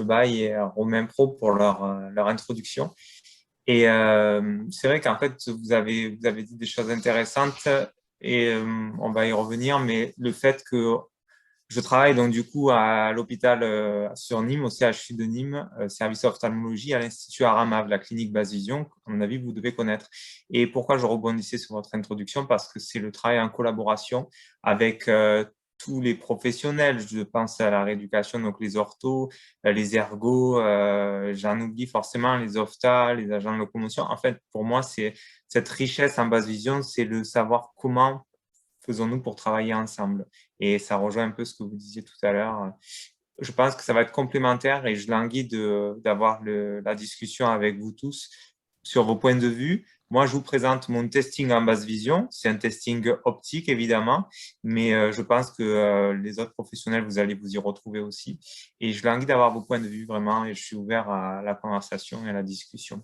Baye et Romain Pro pour leur introduction. Et c'est vrai qu'en fait, vous avez dit des choses intéressantes et on va y revenir, mais le fait que je travaille donc du coup à l'hôpital sur Nîmes, au CHU de Nîmes, service ophtalmologie, à l'Institut Aramav, la clinique Basse Vision, à mon avis, vous devez connaître. Et pourquoi je rebondissais sur votre introduction? Parce que c'est le travail en collaboration avec tous les professionnels. Je pense à la rééducation, donc les orthos, les ergos, j'en oublie forcément les ophtas, les agents de locomotion. En fait, pour moi, c'est cette richesse en Basse Vision, c'est le savoir comment faisons-nous pour travailler ensemble. Et ça rejoint un peu ce que vous disiez tout à l'heure. Je pense que ça va être complémentaire et je languis d'avoir la discussion avec vous tous sur vos points de vue. Moi, je vous présente mon testing en basse vision. C'est un testing optique, évidemment, mais je pense que les autres professionnels, vous allez vous y retrouver aussi. Et je languis d'avoir vos points de vue vraiment et je suis ouvert à la conversation et à la discussion.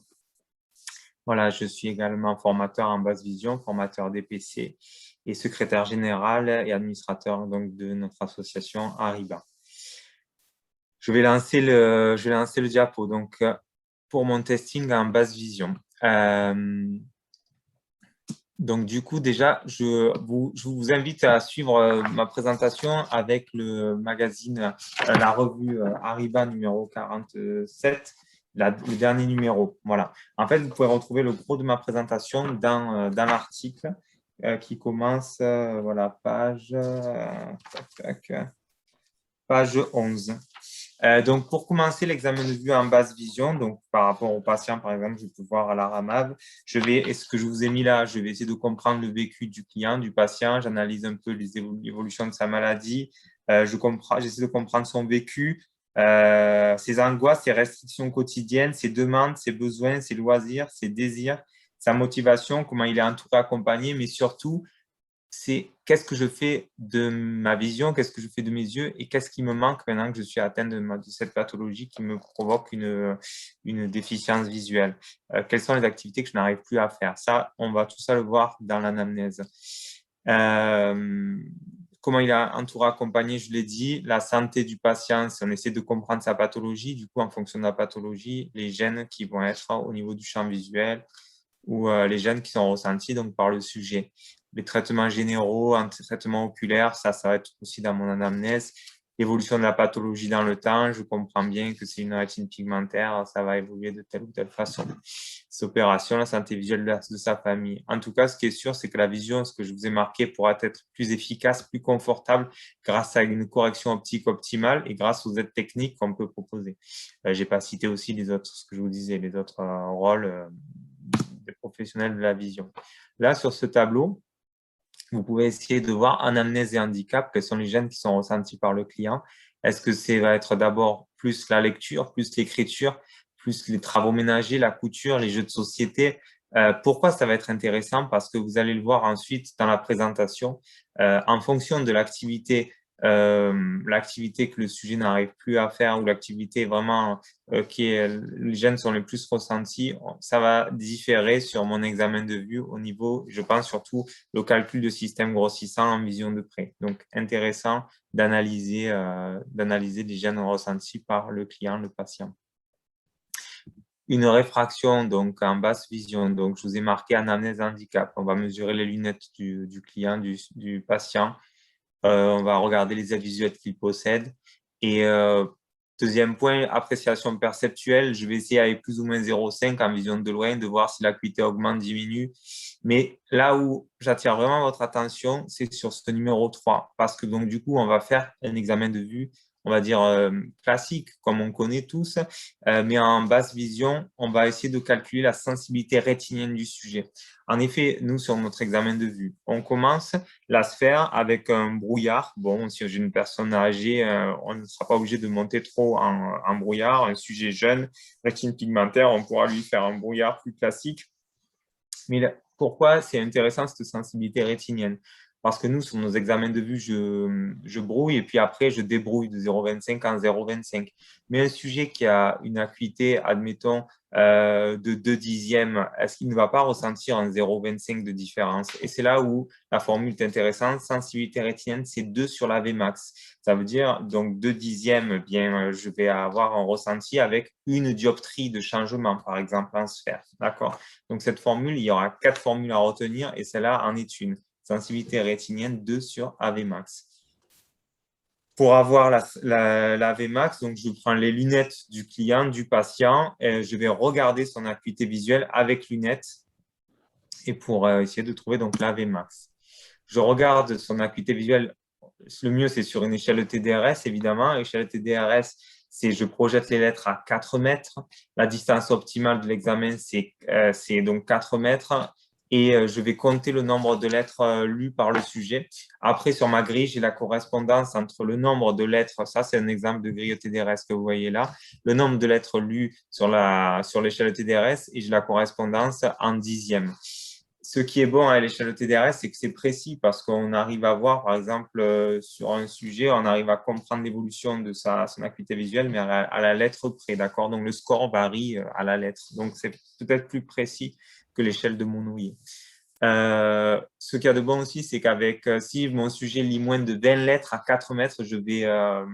Voilà, je suis également formateur en basse vision, formateur DPC et secrétaire général et administrateur donc, de notre association Ariba. Je vais lancer le diapo donc, pour mon testing en basse vision. Donc, du coup, déjà, je vous invite à suivre ma présentation avec le magazine, la revue Ariba numéro 47, le dernier numéro. Voilà. En fait, vous pouvez retrouver le gros de ma présentation dans l'article qui commence, voilà, page 11. Donc, pour commencer l'examen de vue en basse vision, donc par rapport au patient, par exemple, je peux voir à la RAMAV, ce que je vous ai mis là, je vais essayer de comprendre le vécu du client, du patient, j'analyse un peu l'évolution de sa maladie, j'essaie de comprendre son vécu, ses angoisses, ses restrictions quotidiennes, ses demandes, ses besoins, ses loisirs, ses désirs, sa motivation, comment il est entouré, accompagné, mais surtout, c'est qu'est-ce que je fais de ma vision, qu'est-ce que je fais de mes yeux et qu'est-ce qui me manque maintenant que je suis atteint de cette pathologie qui me provoque une déficience visuelle. Quelles sont les activités que je n'arrive plus à faire? Ça, on va tout ça le voir dans l'anamnèse. Comment il a entouré, accompagné, je l'ai dit, la santé du patient, si on essaie de comprendre sa pathologie, du coup, en fonction de la pathologie, les gènes qui vont être au niveau du champ visuel ou les gènes qui sont ressentis donc, par le sujet. Les traitements généraux, un traitement oculaire, ça va être aussi dans mon anamnèse. L'évolution de la pathologie dans le temps, je comprends bien que c'est une rétine pigmentaire, ça va évoluer de telle ou telle façon. Cette opération, la santé visuelle de sa famille. En tout cas, ce qui est sûr, c'est que la vision, ce que je vous ai marqué, pourra être plus efficace, plus confortable grâce à une correction optique optimale et grâce aux aides techniques qu'on peut proposer. Je n'ai pas cité aussi les autres, ce que je vous disais, les autres rôles des professionnels de la vision. Là, sur ce tableau, vous pouvez essayer de voir anamnèse et handicap, quels sont les gènes qui sont ressentis par le client. Est-ce que ça va être d'abord plus la lecture, plus l'écriture, plus les travaux ménagers, la couture, les jeux de société? Pourquoi ça va être intéressant? Parce que vous allez le voir ensuite dans la présentation, en fonction de l'activité que le sujet n'arrive plus à faire ou l'activité vraiment les gènes sont les plus ressentis, ça va différer sur mon examen de vue au niveau, je pense surtout, le calcul de système grossissant en vision de près. Donc, intéressant d'analyser les gènes ressentis par le client, le patient. Une réfraction donc en basse vision, donc je vous ai marqué anamnèse handicap. On va mesurer les lunettes du client, du patient. On va regarder les aides visuelles qu'il possède. Et deuxième point, appréciation perceptuelle. Je vais essayer avec plus ou moins 0,5 en vision de loin, de voir si l'acuité augmente, diminue. Mais là où j'attire vraiment votre attention, c'est sur ce numéro 3. Parce que donc, du coup, on va faire un examen de vue, on va dire classique, comme on connaît tous. Mais en basse vision, on va essayer de calculer la sensibilité rétinienne du sujet. En effet, nous, sur notre examen de vue, on commence la sphère avec un brouillard. Bon, si j'ai une personne âgée, on ne sera pas obligé de monter trop en brouillard. Un sujet jeune, rétine pigmentaire, on pourra lui faire un brouillard plus classique. Mais pourquoi c'est intéressant cette sensibilité rétinienne? parce que nous, sur nos examens de vue, je brouille et puis après, je débrouille de 0,25 en 0,25. Mais un sujet qui a une acuité, admettons, de 2 dixièmes, est-ce qu'il ne va pas ressentir un 0,25 de différence? Et c'est là où la formule est intéressante. Sensibilité rétinienne, c'est 2 sur la Vmax. Ça veut dire, donc, 2 dixièmes, bien, je vais avoir un ressenti avec une dioptrie de changement, par exemple, en sphère. D'accord? Donc, cette formule, il y aura 4 formules à retenir et celle-là en est une. Sensibilité rétinienne 2 sur AVmax. Pour avoir la Vmax, donc je prends les lunettes du client, du patient, et je vais regarder son acuité visuelle avec lunettes et pour essayer de trouver donc la Vmax. Je regarde son acuité visuelle. Le mieux, c'est sur une échelle TDRS, évidemment. L'échelle TDRS, c'est je projette les lettres à 4 mètres. La distance optimale de l'examen, c'est donc 4 mètres. Et je vais compter le nombre de lettres lues par le sujet. Après, sur ma grille, j'ai la correspondance entre le nombre de lettres, ça c'est un exemple de grille TDRS que vous voyez là, le nombre de lettres lues sur l'échelle TDRS et j'ai la correspondance en dixièmes. Ce qui est bon à l'échelle TDRS, c'est que c'est précis parce qu'on arrive à voir, par exemple, sur un sujet, on arrive à comprendre l'évolution de son acuité visuelle, mais à la lettre près, d'accord? Donc, le score varie à la lettre. Donc, c'est peut-être plus précis que l'échelle de Monouillet. Ce qu'il y a de bon aussi, c'est qu'avec, si mon sujet lit moins de 20 lettres à 4 mètres, je vais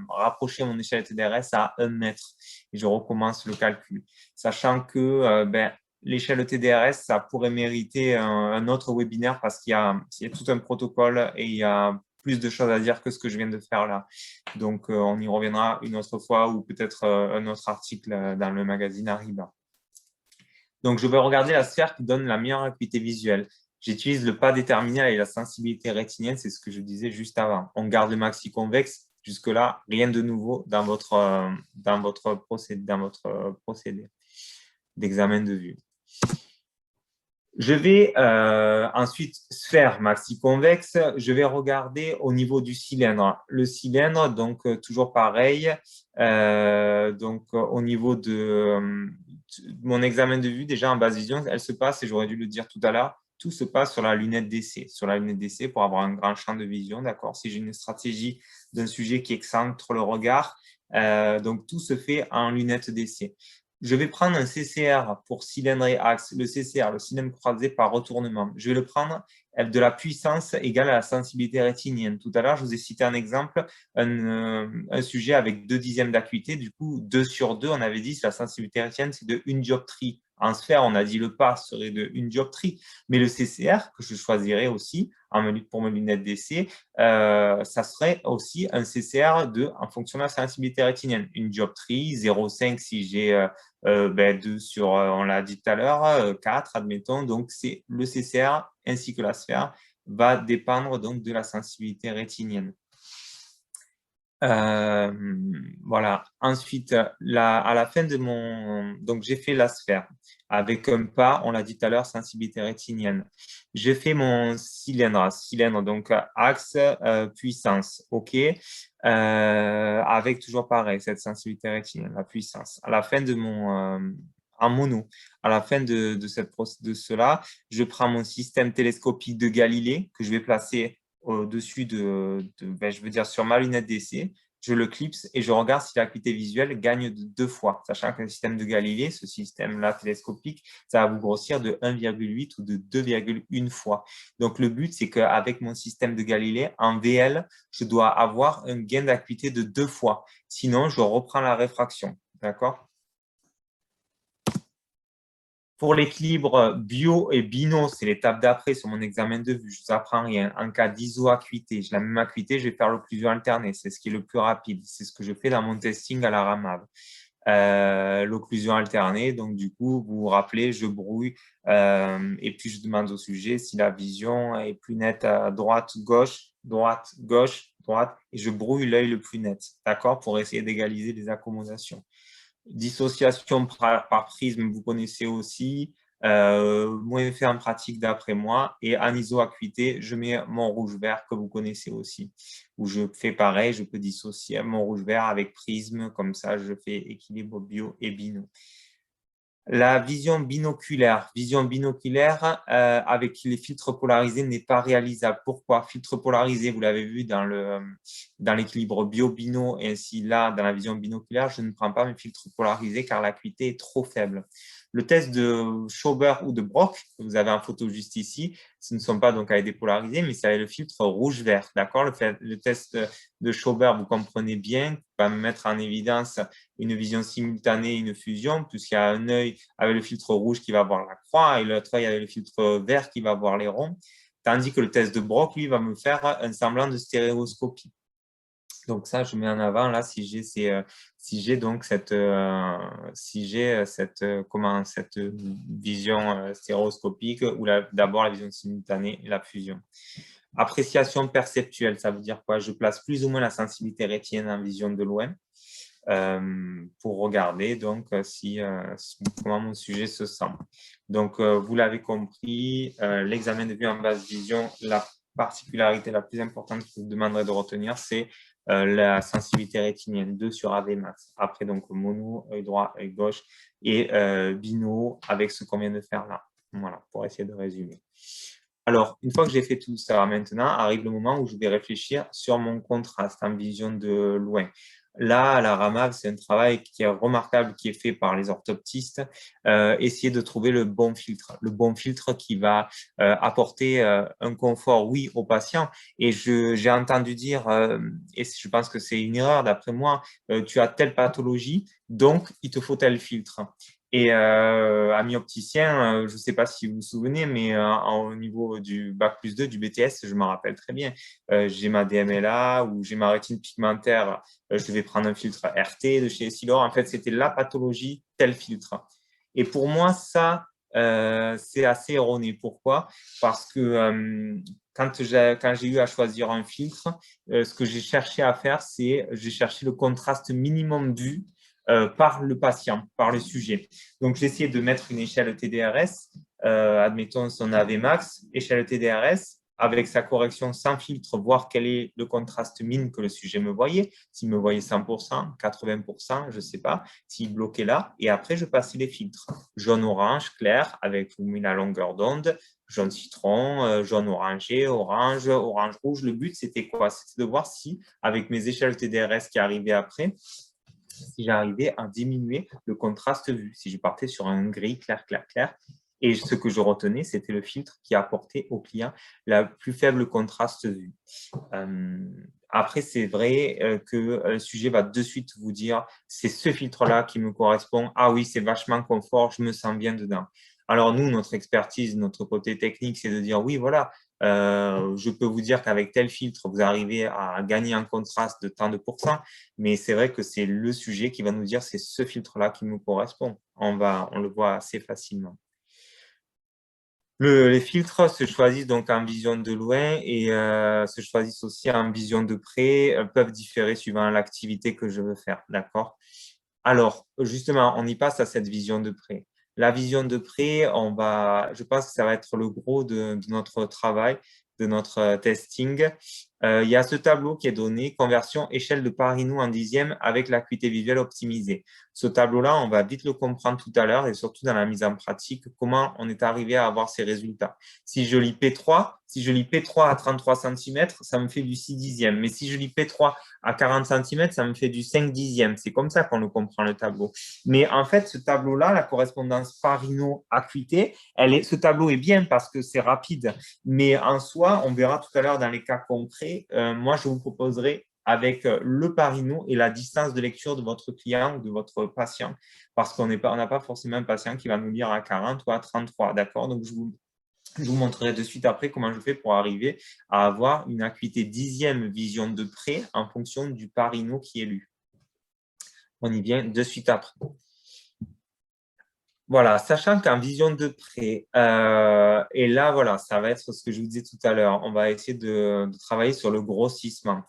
rapprocher mon échelle TDRS à 1 mètre et je recommence le calcul. Sachant que l'échelle TDRS, ça pourrait mériter un autre webinaire parce qu'il y a tout un protocole et il y a plus de choses à dire que ce que je viens de faire là. Donc, on y reviendra une autre fois ou peut-être un autre article dans le magazine Arriba. Donc, je vais regarder la sphère qui donne la meilleure acuité visuelle. J'utilise le pas déterminal et la sensibilité rétinienne, c'est ce que je disais juste avant. On garde le maxi convexe. Jusque-là, rien de nouveau dans votre procédé d'examen de vue. Je vais ensuite, sphère maxi-convexe, je vais regarder au niveau du cylindre. Le cylindre, donc toujours pareil, au niveau de mon examen de vue, déjà en basse vision, elle se passe, et j'aurais dû le dire tout à l'heure, tout se passe sur la lunette d'essai. Sur la lunette d'essai pour avoir un grand champ de vision, d'accord? Si j'ai une stratégie d'un sujet qui excentre le regard, donc tout se fait en lunette d'essai. Je vais prendre un CCR pour cylindre et axe, le CCR, le cylindre croisé par retournement. Je vais le prendre de la puissance égale à la sensibilité rétinienne. Tout à l'heure, je vous ai cité un exemple, un sujet avec 2 dixièmes d'acuité. Du coup, 2 sur 2, on avait dit que la sensibilité rétinienne, c'est de 1 dioptrie. En sphère, on a dit le pas serait de 1 dioptrie. Mais le CCR, que je choisirais aussi pour mes lunettes d'essai, ça serait aussi un CCR en fonction de la sensibilité rétinienne. 1 dioptrie, 0,5 si j'ai 2 sur, on l'a dit tout à l'heure, 4, admettons. Donc, c'est le CCR ainsi que la sphère va dépendre donc de la sensibilité rétinienne. Voilà. Ensuite, à la fin de donc j'ai fait la sphère avec un pas, on l'a dit tout à l'heure, sensibilité rétinienne. J'ai fait mon cylindre, donc axe, puissance, OK, avec toujours pareil, cette sensibilité rétinienne, la puissance. À la fin de en mono, à la fin de cela, je prends mon système télescopique de Galilée que je vais placer au-dessus je veux dire sur ma lunette d'essai, je le clipse et je regarde si l'acuité visuelle gagne de 2 fois, sachant que le système de Galilée, ce système-là télescopique, ça va vous grossir de 1,8 ou de 2,1 fois. Donc, le but, c'est qu'avec mon système de Galilée, en VL, je dois avoir un gain d'acuité de 2 fois. Sinon, je reprends la réfraction. D'accord ? Pour l'équilibre bio et bino, c'est l'étape d'après sur mon examen de vue. Je ne vous apprends rien. En cas d'iso-acuité, j'ai la même acuité, je vais faire l'occlusion alternée. C'est ce qui est le plus rapide. C'est ce que je fais dans mon testing à la RAMAV. L'occlusion alternée, donc du coup, vous vous rappelez, je brouille et puis je demande au sujet si la vision est plus nette à droite, gauche, droite, gauche, droite, et je brouille l'œil le plus net, d'accord, pour essayer d'égaliser les accommodations. Dissociation par prisme, vous connaissez aussi, moins fait en pratique d'après moi. Et en iso-acuité, je mets mon rouge-vert que vous connaissez aussi, où je fais pareil, je peux dissocier mon rouge-vert avec prisme, comme ça je fais équilibre bio et bino. La vision binoculaire. Vision binoculaire avec les filtres polarisés n'est pas réalisable. Pourquoi? Filtre polarisé, vous l'avez vu dans l'équilibre bio-bino, et ainsi là, dans la vision binoculaire, je ne prends pas mes filtres polarisés car l'acuité est trop faible. Le test de Schauber ou de Brock, que vous avez en photo juste ici, ce ne sont pas donc avec des polarisés, mais c'est avec le filtre rouge-vert. D'accord? Le test de Schauber, vous comprenez bien, va me mettre en évidence une vision simultanée, une fusion, puisqu'il y a un œil avec le filtre rouge qui va voir la croix et l'autre œil avec le filtre vert qui va voir les ronds. Tandis que le test de Brock, lui, va me faire un semblant de stéréoscopie. Donc ça, je mets en avant là si j'ai donc cette vision stéréoscopique ou d'abord la vision simultanée et la fusion. Appréciation perceptuelle, ça veut dire quoi? Je place plus ou moins la sensibilité rétinienne en vision de loin pour regarder donc comment mon sujet se sent. Donc vous l'avez compris, l'examen de vue en basse vision, la particularité la plus importante que je vous demanderai de retenir, c'est la sensibilité rétinienne 2 sur AV max. Après, donc, mono, œil droit, œil gauche et bino avec ce qu'on vient de faire là. Voilà, pour essayer de résumer. Alors, une fois que j'ai fait tout ça, maintenant arrive le moment où je vais réfléchir sur mon contraste en vision de loin. Là, à la RAMAV, c'est un travail qui est remarquable, qui est fait par les orthoptistes, essayer de trouver le bon filtre qui va apporter un confort, oui, au patient. Et j'ai entendu dire, et je pense que c'est une erreur d'après moi, tu as telle pathologie, donc il te faut tel filtre. Et ami opticien, je ne sais pas si vous vous souvenez, mais au niveau du Bac+2, du BTS, je m'en rappelle très bien. J'ai ma DMLA ou j'ai ma rétine pigmentaire, je vais prendre un filtre RT de chez Essilor. En fait, c'était la pathologie, tel filtre. Et pour moi, ça, c'est assez erroné. Pourquoi? Parce que quand j'ai eu à choisir un filtre, ce que j'ai cherché à faire, c'est j'ai cherché le contraste minimum vu par le patient, par le sujet. Donc, j'ai essayé de mettre une échelle TDRS, admettons son AV max, échelle TDRS, avec sa correction sans filtre, voir quel est le contraste min que le sujet me voyait. S'il me voyait 100%, 80%, je ne sais pas, s'il bloquait là. Et après, je passais les filtres. Jaune-orange, clair, avec la longueur d'onde, jaune citron, jaune orangé, orange, orange rouge. Le but, c'était quoi? C'était de voir si, avec mes échelles TDRS qui arrivaient après, si j'arrivais à diminuer le contraste vu, si je partais sur un gris clair, clair, clair. Et ce que je retenais, c'était le filtre qui apportait au client la plus faible contraste vu. Après, c'est vrai que le sujet va de suite vous dire c'est ce filtre-là qui me correspond. Ah oui, c'est vachement confort, je me sens bien dedans. Alors nous, notre expertise, notre côté technique, c'est de dire oui, voilà, je peux vous dire qu'avec tel filtre, vous arrivez à gagner un contraste de tant de pourcents, mais c'est vrai que c'est le sujet qui va nous dire c'est ce filtre-là qui nous correspond. On le voit assez facilement. Les filtres se choisissent donc en vision de loin et se choisissent aussi en vision de près, peuvent différer suivant l'activité que je veux faire. D'accord? Alors, justement, on y passe à cette vision de près. La vision de près, je pense que ça va être le gros de notre travail, de notre testing. Il y a ce tableau qui est donné, conversion échelle de Paris-Nou en dixième avec l'acuité visuelle optimisée. Ce tableau-là, on va vite le comprendre tout à l'heure et surtout dans la mise en pratique, comment on est arrivé à avoir ces résultats. Si je lis P3 à 33 cm, ça me fait du 6 dixièmes. Mais si je lis P3 à 40 cm, ça me fait du 5 dixièmes. C'est comme ça qu'on le comprend, le tableau. Mais en fait, ce tableau-là, la correspondance Paris-Nou-acuité, ce tableau est bien parce que c'est rapide. Mais en soi, on verra tout à l'heure dans les cas concrets, moi, je vous proposerai avec le Paris-Nou et la distance de lecture de votre client ou de votre patient, parce qu'on n'a pas forcément un patient qui va nous lire à 40 ou à 33, d'accord? Donc, je vous montrerai de suite après comment je fais pour arriver à avoir une acuité dixième vision de près en fonction du Paris-Nou qui est lu. On y vient de suite après. Voilà, sachant qu'en vision de près, et là, voilà, ça va être ce que je vous disais tout à l'heure, on va essayer de travailler sur le grossissement.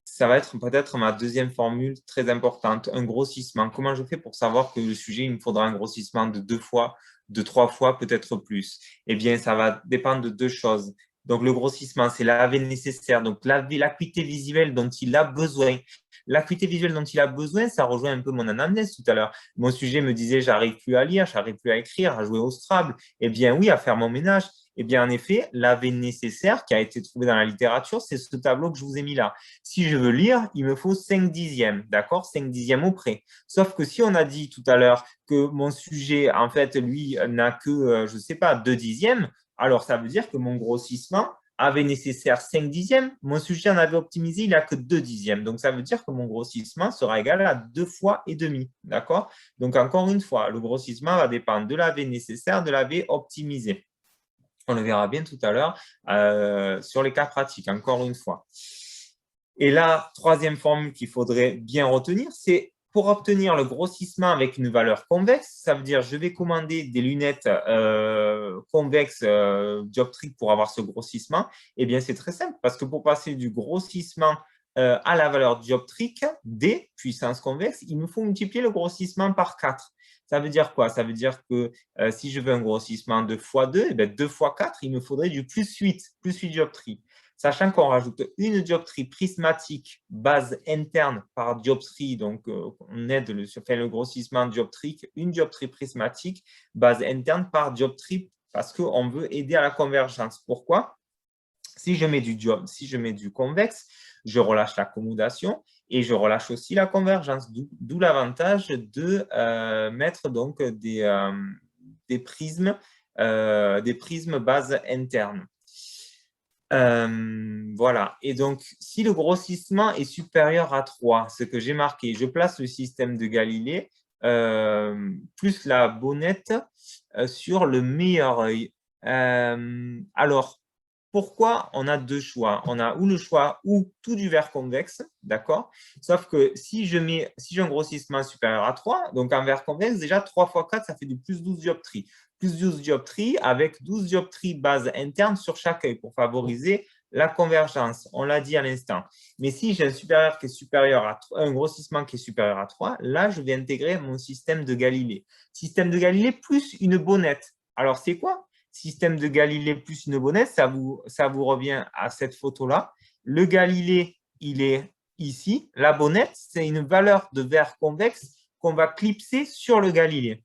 Ça va être peut-être ma deuxième formule très importante, un grossissement. Comment je fais pour savoir que le sujet, il me faudra un grossissement de 2 fois, de 3 fois, peut-être plus? Eh bien, ça va dépendre de 2 choses. Donc, le grossissement, c'est l'AV nécessaire, donc l'acuité visuelle dont il a besoin. L'acuité visuelle dont il a besoin, ça rejoint un peu mon anamnèse tout à l'heure. Mon sujet me disait, j'arrive plus à lire, j'arrive plus à écrire, à jouer au Scrabble. Eh bien, oui, à faire mon ménage. Eh bien, en effet, l'AV nécessaire qui a été trouvé dans la littérature, c'est ce tableau que je vous ai mis là. Si je veux lire, il me faut 5 dixièmes, d'accord? 5 dixièmes au près. Sauf que si on a dit tout à l'heure que mon sujet, en fait, lui, n'a que, je ne sais pas, 2 dixièmes, alors ça veut dire que mon grossissement avait nécessaire 5 dixièmes. Mon sujet en avait optimisé, il n'a que 2 dixièmes. Donc, ça veut dire que mon grossissement sera égal à 2 fois et demi, d'accord? Donc, encore une fois, le grossissement va dépendre de l'AV nécessaire, de l'AV optimisé. On le verra bien tout à l'heure sur les cas pratiques, encore une fois. Et la troisième formule qu'il faudrait bien retenir, c'est pour obtenir le grossissement avec une valeur convexe, ça veut dire je vais commander des lunettes convexes dioptriques pour avoir ce grossissement. Eh bien, c'est très simple parce que pour passer du grossissement à la valeur dioptrique, D, puissance convexe, il me faut multiplier le grossissement par 4. Ça veut dire quoi? Ça veut dire que si je veux un grossissement de x2, eh bien 2 fois 4, il me faudrait du plus 8 dioptries. Sachant qu'on rajoute une dioptrie prismatique base interne par dioptrie, donc on aide le grossissement dioptrique, une dioptrie prismatique base interne par dioptrie parce qu'on veut aider à la convergence. Pourquoi? Si je mets du convexe, je relâche l'accommodation et je relâche aussi la convergence, d'où l'avantage de mettre donc des prismes base interne. Voilà. Et donc, si le grossissement est supérieur à 3, ce que j'ai marqué, je place le système de Galilée plus la bonnette sur le meilleur œil. Alors, pourquoi on a deux choix? On a ou le choix ou tout du verre convexe, d'accord? Sauf que si j'ai un grossissement supérieur à 3, donc en verre convexe, déjà 3 fois 4, ça fait du plus 12 dioptries. Plus 12 dioptries avec 12 dioptries base interne sur chaque œil pour favoriser la convergence. On l'a dit à l'instant. Mais si j'ai un grossissement qui est supérieur à 3, là, je vais intégrer mon système de Galilée. Système de Galilée plus une bonnette. Alors, c'est quoi? Système de Galilée plus une bonnette, ça vous revient à cette photo-là. Le Galilée, il est ici. La bonnette, c'est une valeur de verre convexe qu'on va clipser sur le Galilée.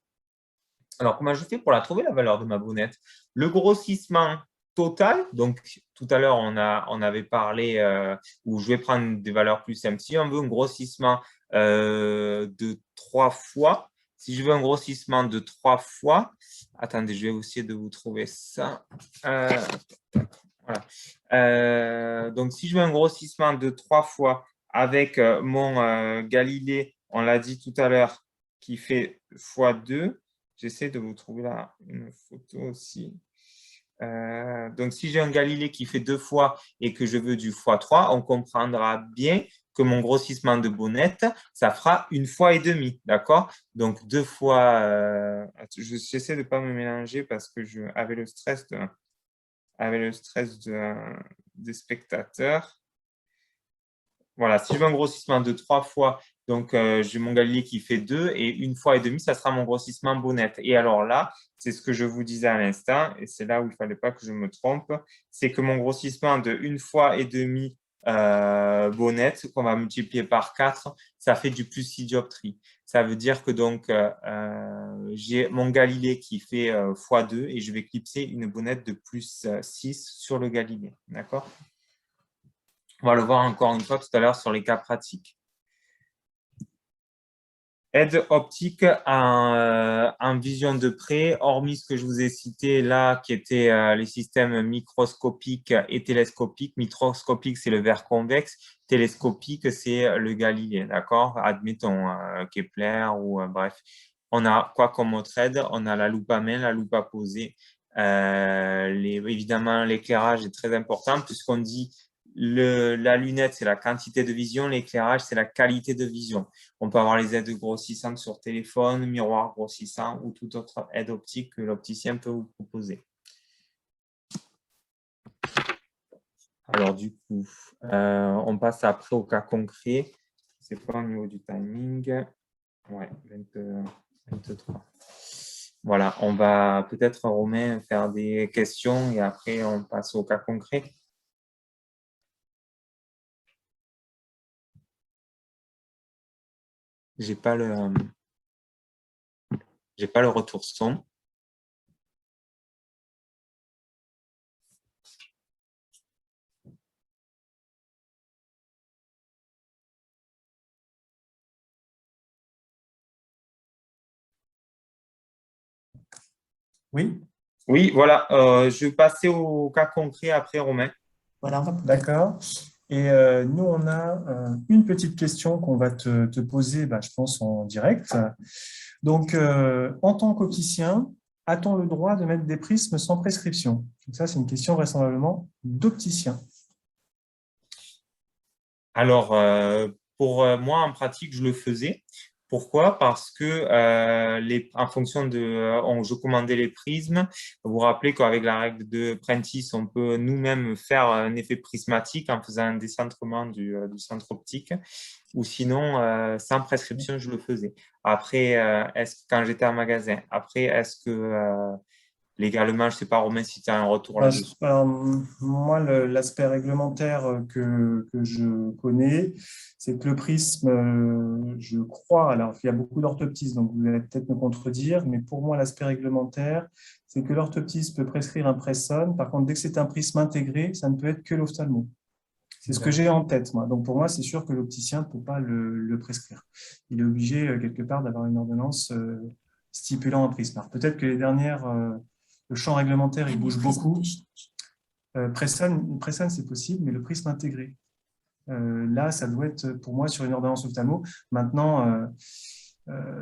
Alors, comment je fais pour la trouver, la valeur de ma bonnette? Le grossissement total, donc tout à l'heure, on avait parlé, où je vais prendre des valeurs plus simples. Si on veut un grossissement de 3 fois, si je veux un grossissement de 3 fois, attendez, je vais essayer de vous trouver ça. Voilà. Donc, si je veux un grossissement de 3 fois avec mon Galilée, on l'a dit tout à l'heure, qui fait x2, j'essaie de vous trouver là une photo aussi. Donc, si j'ai un Galilée qui fait 2 fois et que je veux du x3, on comprendra bien que mon grossissement de bonnette, ça fera une fois et demi, d'accord? Donc, 2 fois, j'essaie de ne pas me mélanger parce que avec le stress des spectateurs. Voilà, si je veux un grossissement de 3 fois, donc j'ai mon Galilée qui fait 2 et une fois et demi, ça sera mon grossissement bonnette. Et alors là, c'est ce que je vous disais à l'instant, et c'est là où il ne fallait pas que je me trompe, c'est que mon grossissement de une fois et demi bonnette, qu'on va multiplier par 4, ça fait du plus 6 dioptries. Ça veut dire que donc j'ai mon Galilée qui fait x2 et je vais clipser une bonnette de plus 6 sur le Galilée. D'accord? On va le voir encore une fois tout à l'heure sur les cas pratiques. Aide optique en vision de près, hormis ce que je vous ai cité là, qui étaient les systèmes microscopiques et télescopiques. Microscopique, c'est le verre convexe. Télescopique, c'est le Galilée, d'accord? Admettons Kepler ou bref. On a quoi comme autre aide? On a la loupe à main, la loupe à poser. Évidemment, l'éclairage est très important puisqu'on dit la lunette, c'est la quantité de vision, l'éclairage, c'est la qualité de vision. On peut avoir les aides grossissantes sur téléphone, miroir grossissant ou toute autre aide optique que l'opticien peut vous proposer. Alors du coup, on passe après au cas concret. C'est pas au niveau du timing. Ouais, 23. Voilà, on va peut-être, Romain, faire des questions et après, on passe au cas concret. J'ai pas j'ai pas le retour son. Oui, Oui, voilà, je vais passer au cas concret après, Romain. voilà, d'accord. Et nous, on a une petite question qu'on va te poser, bah, je pense, en direct. Donc, en tant qu'opticien, a-t-on le droit de mettre des prismes sans prescription? Donc ça, c'est une question vraisemblablement d'opticien. Alors, pour moi, en pratique, je le faisais. Pourquoi? Parce que en fonction de, je commandais les prismes. Vous vous rappelez qu'avec la règle de Prentice, on peut nous-mêmes faire un effet prismatique en faisant un décentrement du centre optique. Ou sinon, sans prescription, je le faisais. Après, quand j'étais en magasin, après, est-ce que légalement, je ne sais pas, Romain, si tu as un retour Bah, là-dessus. alors, moi, l'aspect réglementaire que je connais, c'est que le prisme, je crois, alors il y a beaucoup d'orthoptistes, donc vous allez peut-être me contredire, mais pour moi, l'aspect réglementaire, c'est que l'orthoptiste peut prescrire un pressum. Par contre, dès que c'est un prisme intégré, ça ne peut être que l'ophtalmo. C'est ce que j'ai en tête, moi. Donc pour moi, c'est sûr que l'opticien ne peut pas le prescrire. Il est obligé, quelque part, d'avoir une ordonnance stipulant un prisme. Alors peut-être que les dernières, le champ réglementaire, il bouge beaucoup. Presson, c'est possible, mais le prisme intégré, là, ça doit être pour moi sur une ordonnance ophtalmo. Maintenant,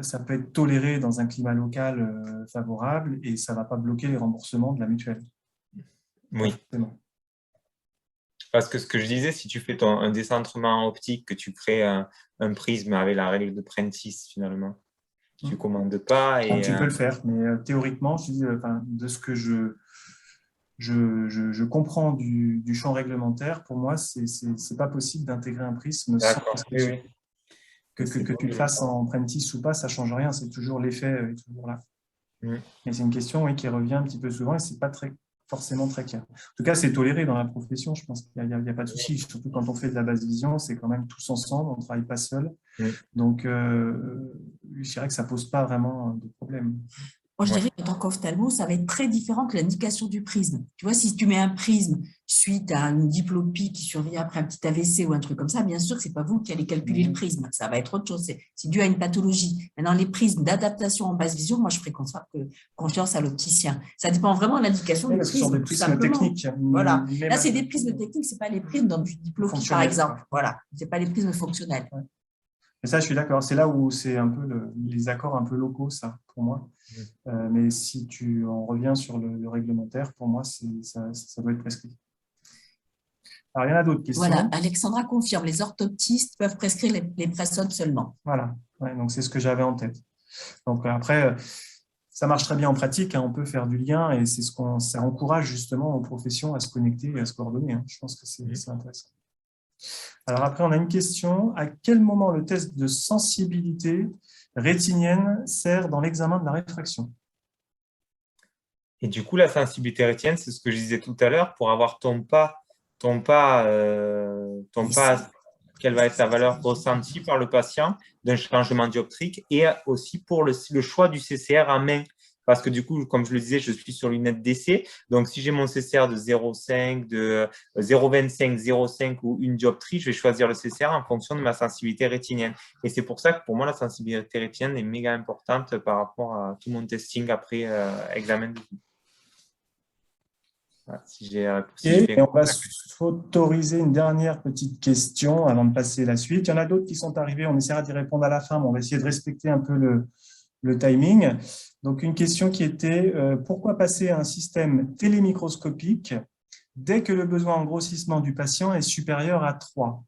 ça peut être toléré dans un climat local favorable et ça ne va pas bloquer les remboursements de la mutuelle. Pas Oui. forcément. Parce que ce que je disais, si tu fais un décentrement optique, que tu crées un prisme avec la règle de Prentice, finalement, tu ne commandes pas. Ah, Et, tu peux le faire, mais théoriquement, je dis, enfin, de ce que je comprends du champ réglementaire, pour moi, c'est pas possible d'intégrer un prisme sans d'accord, oui, prescription. oui. Que tu le fasses en prentice ou pas, ça change rien, c'est toujours l'effet est toujours là. Mm. Mais c'est une question oui, qui revient un petit peu souvent et c'est pas forcément très clair. En tout cas, c'est toléré dans la profession, je pense qu'il n'y a pas de souci. Surtout quand on fait de la basse vision, c'est quand même tous ensemble, on ne travaille pas seul. Mm. Donc, je dirais que ça ne pose pas vraiment de problème. Moi, je Ouais. dirais qu'en tant qu'ophtalmo, ça va être très différent que l'indication du prisme. Tu vois, si tu mets un prisme suite à une diplopie qui survient après un petit AVC ou un truc comme ça, bien sûr que ce n'est pas vous qui allez calculer le prisme. Ça va être autre chose. C'est dû à une pathologie. Maintenant, les prismes d'adaptation en basse vision, moi, je ferai confiance à l'opticien. Ça dépend vraiment de l'indication Oui, du parce que ce sont prisme, des tout prismes simplement. techniques. Voilà. Mais Là, c'est des prismes techniques, ce n'est pas les prismes dans du diplopie, par fonctionnels, exemple. quoi. Voilà. Ce n'est pas les prismes fonctionnels. Ouais. Et ça, je suis d'accord. C'est là où c'est un peu les accords un peu locaux, ça, pour moi. Mais si tu en reviens sur le réglementaire, pour moi, ça doit être prescrit. Alors, il y en a d'autres questions. Voilà. Alexandra confirme, les orthoptistes peuvent prescrire les Pressone seulement. Voilà. Ouais, donc, c'est ce que j'avais en tête. Donc, après, ça marche très bien en pratique. Hein, on peut faire du lien et c'est ça encourage justement aux professions à se connecter et à se coordonner. Hein. Je pense que c'est intéressant. Alors après, on a une question. À quel moment le test de sensibilité rétinienne sert dans l'examen de la réfraction? Et du coup, la sensibilité rétinienne, c'est ce que je disais tout à l'heure, pour avoir ton pas, quelle va être la valeur ressentie par le patient d'un changement dioptrique et aussi pour le choix du CCR en main. Parce que du coup, comme je le disais, je suis sur lunettes d'essai. Donc, si j'ai mon CCR de 0,5, de 0,25, 0,5 ou une dioptrie, je vais choisir le CCR en fonction de ma sensibilité rétinienne. Et c'est pour ça que pour moi, la sensibilité rétinienne est méga importante par rapport à tout mon testing après examen de vue. Voilà, Et on va s'autoriser une dernière petite question avant de passer à la suite. Il y en a d'autres qui sont arrivés, on essaiera d'y répondre à la fin, mais on va essayer de respecter un peu le timing. Donc, une question qui était pourquoi passer à un système télémicroscopique dès que le besoin en grossissement du patient est supérieur à 3?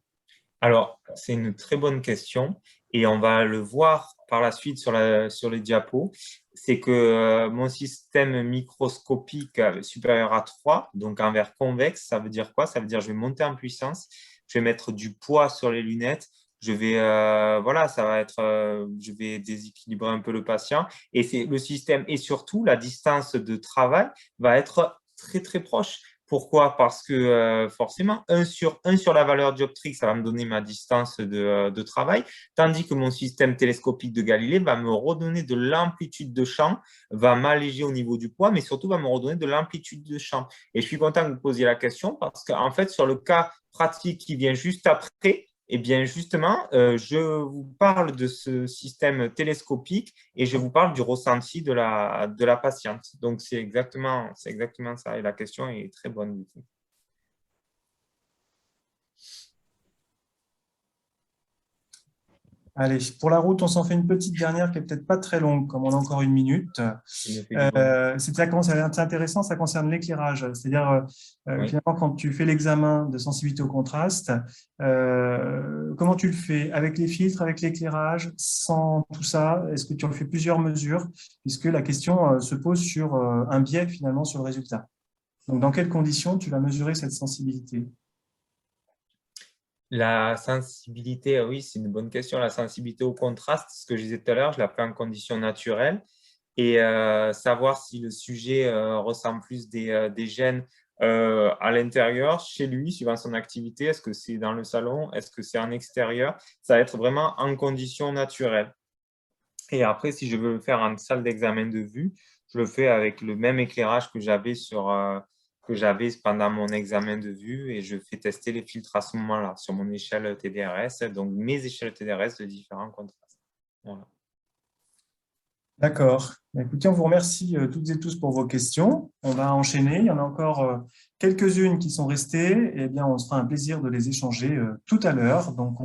Alors, c'est une très bonne question et on va le voir par la suite sur les diapos. C'est que mon système microscopique supérieur à 3, donc en verre convexe, ça veut dire quoi? Ça veut dire que je vais monter en puissance, je vais mettre du poids sur les lunettes, voilà, ça va être, je vais déséquilibrer un peu le patient. Et c'est le système, et surtout la distance de travail va être très, très proche. Pourquoi? Parce que forcément, 1 sur la valeur dioptrique, ça va me donner ma distance de travail, tandis que mon système télescopique de Galilée va me redonner de l'amplitude de champ, va m'alléger au niveau du poids, mais surtout va me redonner de l'amplitude de champ. Et je suis content que vous posiez la question parce qu'en fait, sur le cas pratique qui vient juste après, eh bien, justement, je vous parle de ce système télescopique et je vous parle du ressenti de la patiente. Donc, c'est exactement ça. Et la question est très bonne du coup. Allez, pour la route, on s'en fait une petite dernière qui est peut-être pas très longue, comme on a encore 1 minute. Ça concerne, c'est intéressant, ça concerne l'éclairage. C'est-à-dire, Oui. finalement, quand tu fais l'examen de sensibilité au contraste, comment tu le fais? Avec les filtres, avec l'éclairage, sans tout ça? Est-ce que tu en fais plusieurs mesures? Puisque la question se pose sur un biais, finalement, sur le résultat. Donc, dans quelles conditions tu vas mesurer cette sensibilité? La sensibilité, oui, c'est une bonne question. La sensibilité au contraste, ce que je disais tout à l'heure, je la fais en conditions naturelles. Et savoir si le sujet ressent plus des gènes à l'intérieur, chez lui, suivant son activité. Est-ce que c'est dans le salon? Est-ce que c'est en extérieur? Ça va être vraiment en conditions naturelles. Et après, si je veux le faire en salle d'examen de vue, je le fais avec le même éclairage que j'avais pendant mon examen de vue et je fais tester les filtres à ce moment-là sur mon échelle TDRS, donc mes échelles TDRS de différents contrastes. Voilà. D'accord. Écoutez, on vous remercie toutes et tous pour vos questions. On va enchaîner. Il y en a encore quelques-unes qui sont restées. Eh bien, on se fera un plaisir de les échanger tout à l'heure. Donc,